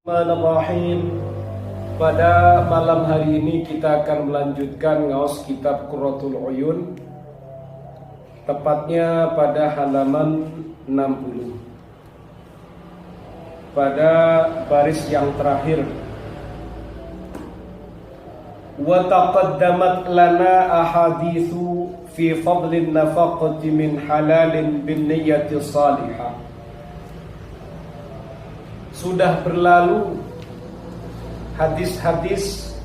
Bismillahirrahmanirrahim. Pada malam hari ini kita akan melanjutkan ngaos kitab Qurratul Uyun, tepatnya pada halaman 60, pada baris yang terakhir. Wa taqaddamat lana ahaditsu fi fadlin nafaqati min halalin bin niyyati salihah. Sudah berlalu hadis-hadis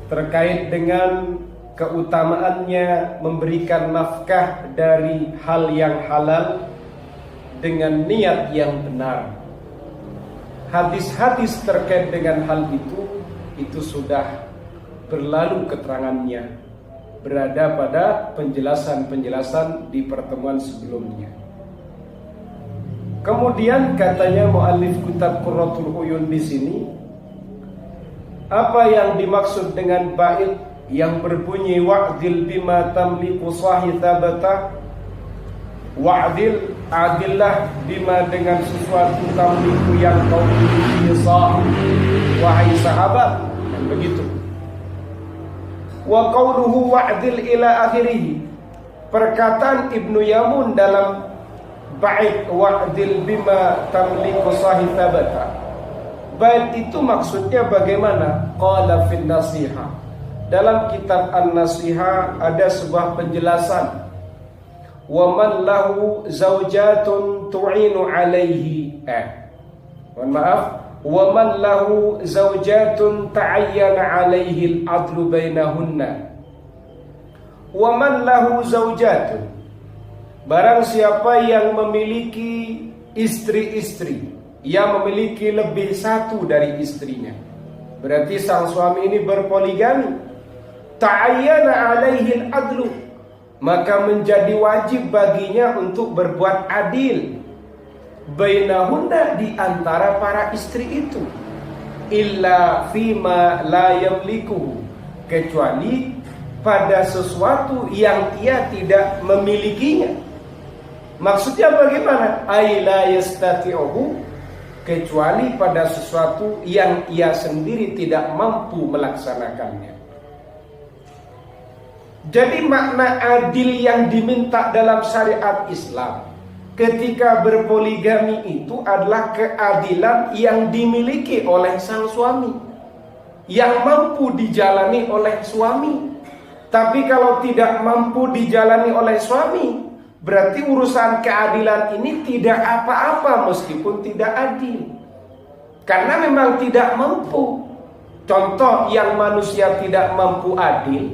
terkait dengan keutamaannya memberikan nafkah dari hal yang halal dengan niat yang benar. Hadis-hadis terkait dengan hal itu sudah berlalu keterangannya, berada pada penjelasan-penjelasan di pertemuan sebelumnya. Kemudian katanya muallif kitab Qurratul Uyun di sini, apa yang dimaksud dengan bait yang berbunyi wa'dil bima tamliku sahitabata, wa'dil, adillah bima dengan sesuatu tamliku yang kau miliki wahai sahabat, dan begitu. Wa qawluhu wa'dil ila akhirih, perkataan Ibnu Yamun dalam bait wa'dil bima tamliku sahitabata, bait itu maksudnya bagaimana? Qala fin nasihah, dalam kitab An-Nasihah ada sebuah penjelasan, wa man lahu zaujatun tu'inu alaihi, wa man lahu zaujatun ta'ayyana alaihi al-adlu bainahunna. Wa man lahu zaujatun, barang siapa yang memiliki istri-istri, yang memiliki lebih satu dari istrinya, berarti sang suami ini berpoligami. Ta'ayyana alaihi al-adlu, maka menjadi wajib baginya untuk berbuat adil bainahunna, di antara para istri itu. Illa fima la yamliku, kecuali pada sesuatu yang ia tidak memilikinya. Maksudnya bagaimana? Ay la yastati'uhu, kecuali pada sesuatu yang ia sendiri tidak mampu melaksanakannya. Jadi makna adil yang diminta dalam syariat Islam ketika berpoligami itu adalah keadilan yang dimiliki oleh sang suami, yang mampu dijalani oleh suami. Tapi kalau tidak mampu dijalani oleh suami, berarti urusan keadilan ini tidak apa-apa meskipun tidak adil, karena memang tidak mampu. Contoh yang manusia tidak mampu adil,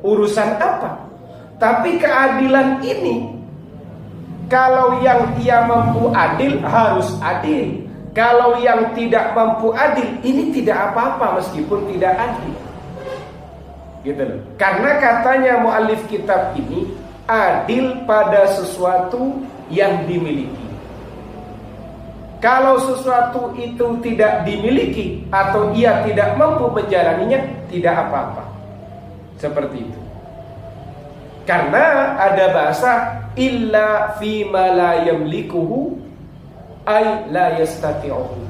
urusan apa? Tapi keadilan ini, kalau yang ia mampu adil harus adil, kalau yang tidak mampu adil ini tidak apa-apa meskipun tidak adil, gitu loh. Karena katanya muallif kitab ini adil pada sesuatu yang dimiliki. Kalau sesuatu itu tidak dimiliki atau ia tidak mampu menjalaninya, tidak apa-apa. Seperti itu. Karena ada bahasa illa fima la yamlikuhu ay la yastati'uhu,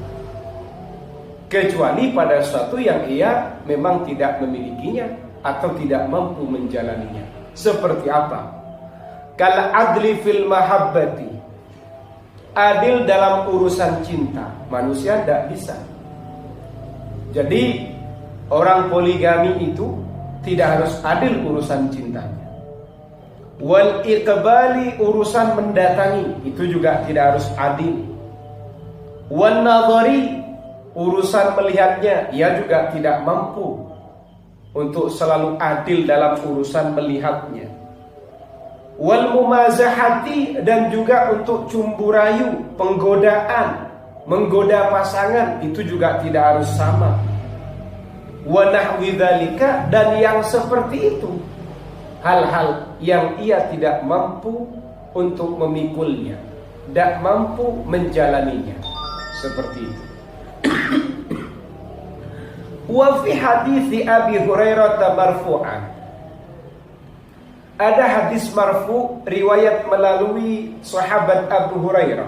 kecuali pada sesuatu yang ia memang tidak memilikinya atau tidak mampu menjalaninya. Seperti apa? Kal adli fil mahabbati, adil dalam urusan cinta. Manusia tidak bisa. Jadi orang poligami itu tidak harus adil urusan cintanya. Wal iqbali, urusan mendatangi, itu juga tidak harus adil. Wan nadhari, urusan melihatnya, ia juga tidak mampu untuk selalu adil dalam urusan melihatnya. Wal mumazahati, dan juga untuk cumbu rayu, penggodaan, menggoda pasangan, itu juga tidak harus sama. Wa nahwi dzalika, dan yang seperti itu, hal-hal yang ia tidak mampu untuk memikulnya, tidak mampu menjalaninya, seperti itu. Wa fi hadits Abi Hurairah marfu'an, ada hadis marfu riwayat melalui sahabat Abu Hurairah.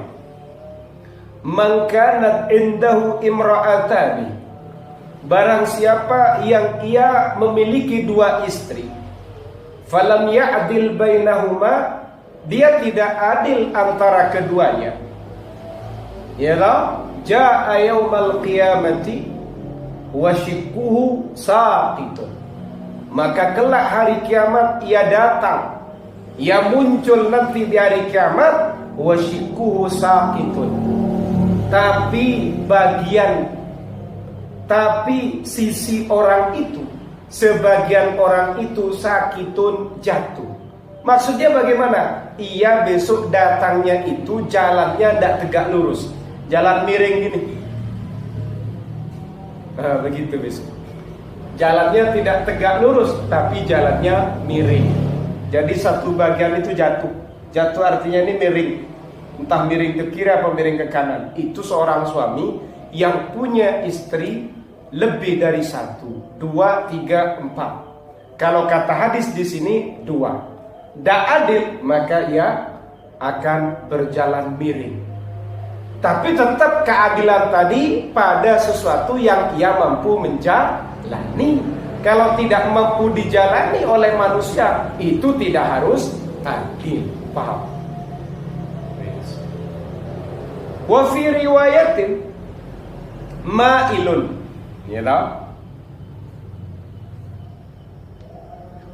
Man kanat indahu imra'atani, barang siapa yang ia memiliki dua istri, falam ya'dil bainahuma, dia tidak adil antara keduanya, ya toh, jaa yaumal qiyamati wa shikkuhu saqitun, maka kelak hari kiamat ia datang, ia muncul nanti di hari kiamat, wa shikkuhu saqitun, tapi sisi orang itu, sebagian orang itu sakitun, jatuh. Maksudnya bagaimana? Ia besok datangnya itu jalannya tidak tegak lurus, jalan miring gini. Begitu besok. Jalannya tidak tegak lurus, tapi jalannya miring. Jadi satu bagian itu jatuh. Jatuh artinya ini miring. Entah miring ke kiri apa miring ke kanan. Itu seorang suami yang punya istri lebih dari satu, dua, tiga, empat. Kalau kata hadis di sini dua. Tidak adil, maka ia akan berjalan miring. Tapi tetap keadilan tadi pada sesuatu yang ia mampu menjalani. Kalau tidak mampu dijalani oleh manusia, itu tidak harus adil. Paham? Wa fi riwayatin ma'ilun, ya tahu?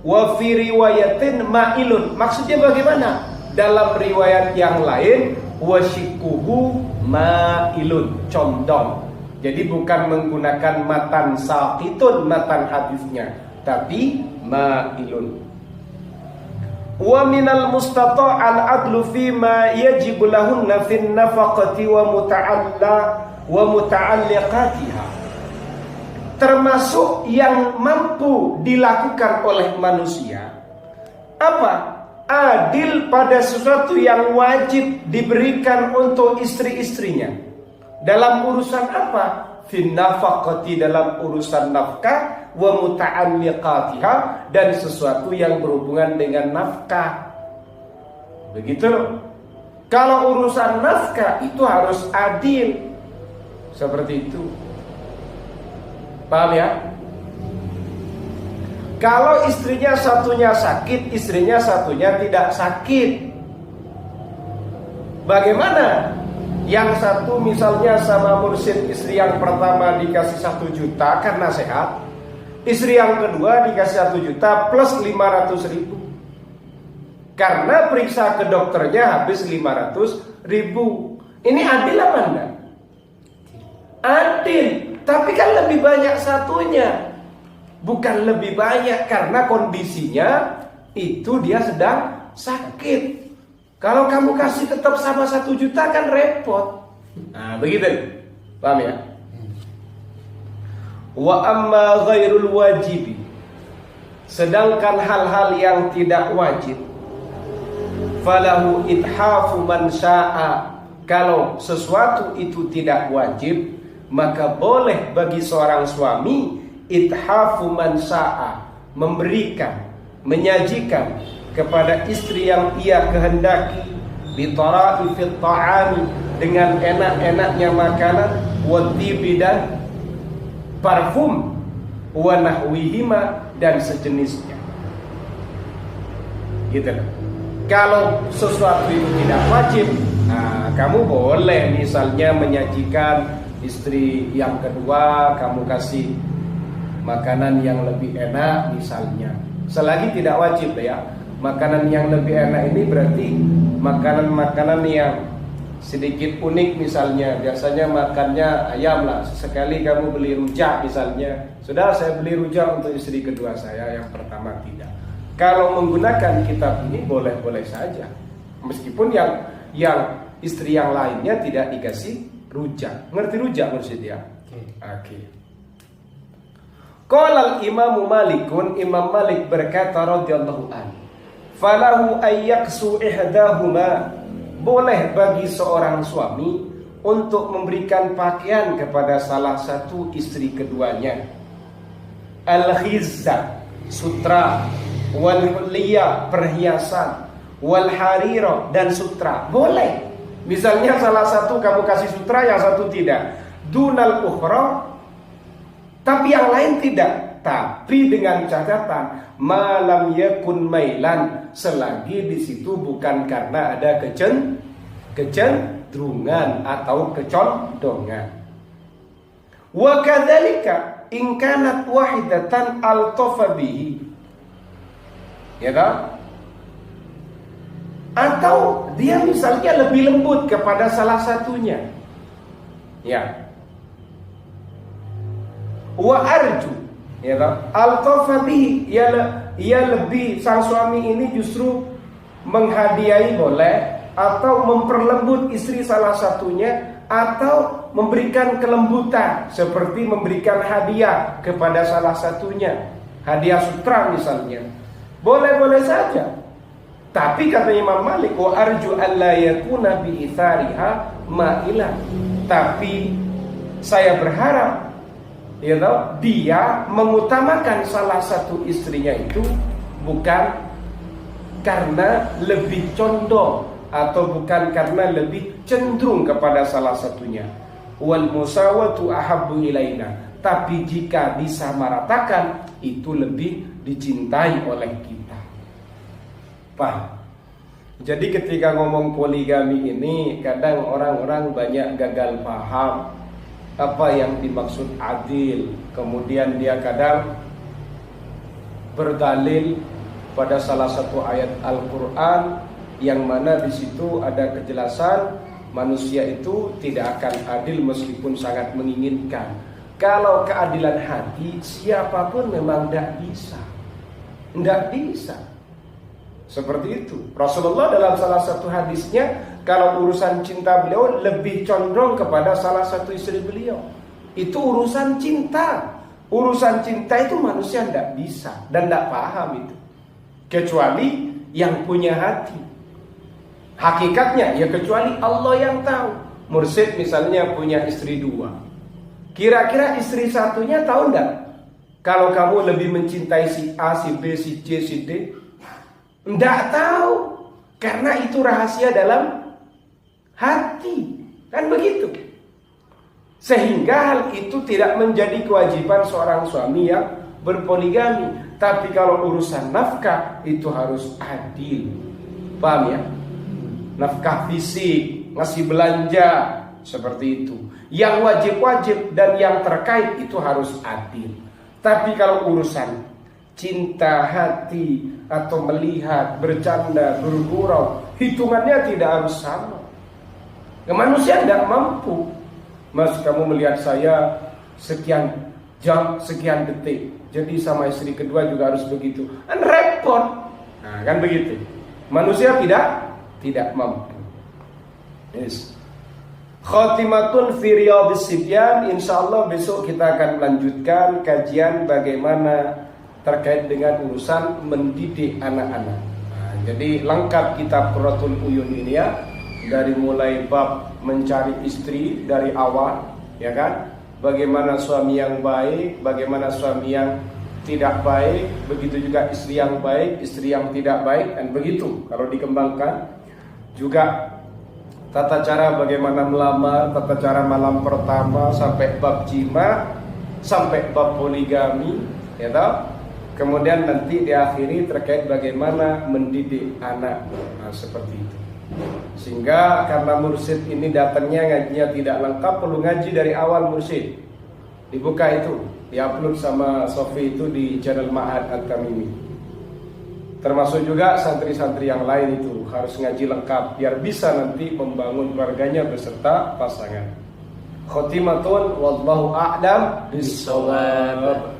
Wa fi riwayatin ma'ilun, maksudnya bagaimana? Dalam riwayat yang lain wasyikuhu ma'ilun, condong. Jadi bukan menggunakan matan saqitun, matan hadisnya, tapi ma'ilun. Wa minal mustata'al adlu fima yajibu lahunna fin nafaqati wa muta'alliqatiha. Termasuk yang mampu dilakukan oleh manusia apa? Adil pada sesuatu yang wajib diberikan untuk istri-istrinya. Dalam urusan apa? Fin nafaqati, dalam urusan nafkah, wa muta'alliqatiha, dan sesuatu yang berhubungan dengan nafkah. Begitu. Kalau urusan nafkah itu harus adil. Seperti itu. Paham ya? Kalau istrinya satunya sakit, istrinya satunya tidak sakit, bagaimana? Yang satu misalnya sama mursyid, istri yang pertama dikasih 1 juta karena sehat, istri yang kedua dikasih 1 juta plus 500.000. Karena periksa ke dokternya habis 500.000. Ini adil apa enggak? Adil, tapi kan lebih banyak satunya. Bukan lebih banyak karena kondisinya itu dia sedang sakit. Kalau kamu kasih tetap sama 1 juta kan repot. Nah begitu, paham ya? Wa amma ghairul wajibi, sedangkan hal-hal yang tidak wajib, falahu ithafu man sya'a. Kalau sesuatu itu tidak wajib, maka boleh bagi seorang suami ithafu man sya'a, memberikan, menyajikan kepada istri yang ia kehendaki, bitara'ifit ta'ami, dengan enak-enaknya makanan, watibi, dan parfum, wa nahwihima, dan sejenisnya. Gitu loh. Kalau sesuatu itu tidak wajib, nah, kamu boleh misalnya menyajikan istri yang kedua, kamu kasih makanan yang lebih enak misalnya. Selagi tidak wajib ya. Makanan yang lebih enak ini berarti makanan-makanan yang sedikit unik misalnya. Biasanya makannya ayam lah. Sekali kamu beli rujak misalnya, sudah saya beli rujak untuk istri kedua saya, yang pertama tidak. Kalau menggunakan kitab ini boleh-boleh saja, meskipun yang istri yang lainnya tidak dikasih rujak. Ngerti rujak maksudnya? Oke. Qala al-Imam Malikun, Imam Malik berkata radhiyallahu anhu, falahu ayyaksu ihdahuma, boleh bagi seorang suami untuk memberikan pakaian kepada salah satu istri keduanya. Al-khizza, sutra, wal huliyah, perhiasan, wal harira, dan sutra. Boleh Misalnya salah satu kamu kasih sutra, yang satu tidak. Dunal ukhra, tapi yang lain tidak. Tapi dengan catatan malam yakun mailan, selagi di situ bukan karena ada kecenderungan atau kecondongan. Wa kadzalika in kanat wahidatan altafa bihi. Ya kan? Atau dia misalnya lebih lembut kepada salah satunya. Ya. Wa arju, ya kan? Altafa bihi, ia lebih, sang suami ini justru menghadiahi boleh, atau memperlembut istri salah satunya, atau memberikan kelembutan seperti memberikan hadiah kepada salah satunya, hadiah sutra misalnya. Boleh-boleh saja. Tapi kata Imam Malik, wa arju alla yakuna bi ithariha ma'ilah. Tapi saya berharap dia mengutamakan salah satu istrinya itu bukan karena lebih condong atau bukan karena lebih cenderung kepada salah satunya. Wal musawatu ahabbu ilaina. Tapi jika disamaratakan, itu lebih dicintai oleh kita. Paham? Jadi ketika ngomong poligami ini, kadang orang-orang banyak gagal paham apa yang dimaksud adil. Kemudian dia kadang berdalil pada salah satu ayat Al-Quran yang mana di situ ada kejelasan manusia itu tidak akan adil meskipun sangat menginginkan. Kalau keadilan hati, siapapun memang tidak bisa. Tidak bisa. Seperti itu. Rasulullah dalam salah satu hadisnya, kalau urusan cinta beliau lebih condong kepada salah satu istri beliau. Itu urusan cinta. Urusan cinta itu manusia tidak bisa dan tidak paham itu, kecuali yang punya hati. Hakikatnya ya kecuali Allah yang tahu. Mursyid misalnya punya istri 2. Kira-kira istri satunya tahu enggak kalau kamu lebih mencintai si A, si B, si C, si D? Enggak tahu. Karena itu rahasia dalam hati. Kan begitu. Sehingga hal itu tidak menjadi kewajiban seorang suami yang berpoligami. Tapi kalau urusan nafkah itu harus adil. Paham ya? Nafkah fisik, ngasih belanja, seperti itu. Yang wajib-wajib dan yang terkait itu harus adil. Tapi kalau urusan cinta hati atau melihat, bercanda, bergurau, hitungannya tidak harus sama. Manusia tidak mampu. Mas, kamu melihat saya sekian jam, sekian detik, jadi sama istri kedua juga harus begitu. Kan repot. Nah, kan begitu. Manusia tidak mampu. Yes. Khatimatun fi riyadhis sibyan. Insyaallah besok kita akan melanjutkan kajian bagaimana terkait dengan urusan mendidik anak-anak. Nah, jadi lengkap kitab Qurratul Uyun ini ya, dari mulai bab mencari istri dari awal, ya kan? Bagaimana suami yang baik, bagaimana suami yang tidak baik, begitu juga istri yang baik, istri yang tidak baik, dan begitu. Kalau dikembangkan juga tata cara bagaimana melamar, tata cara malam pertama sampai bab jima, sampai bab poligami, ya tahu? Kemudian nanti diakhiri terkait bagaimana mendidik anak. Nah, seperti itu. Sehingga karena mursyid ini datangnya ngajinya tidak lengkap, perlu ngaji dari awal mursyid. Dibuka itu, diupload sama Sofi itu di channel Ma'had Al-Tamimi. Termasuk juga santri-santri yang lain itu harus ngaji lengkap biar bisa nanti membangun keluarganya beserta pasangan. Khotimatun wallahu a'lam bissawab.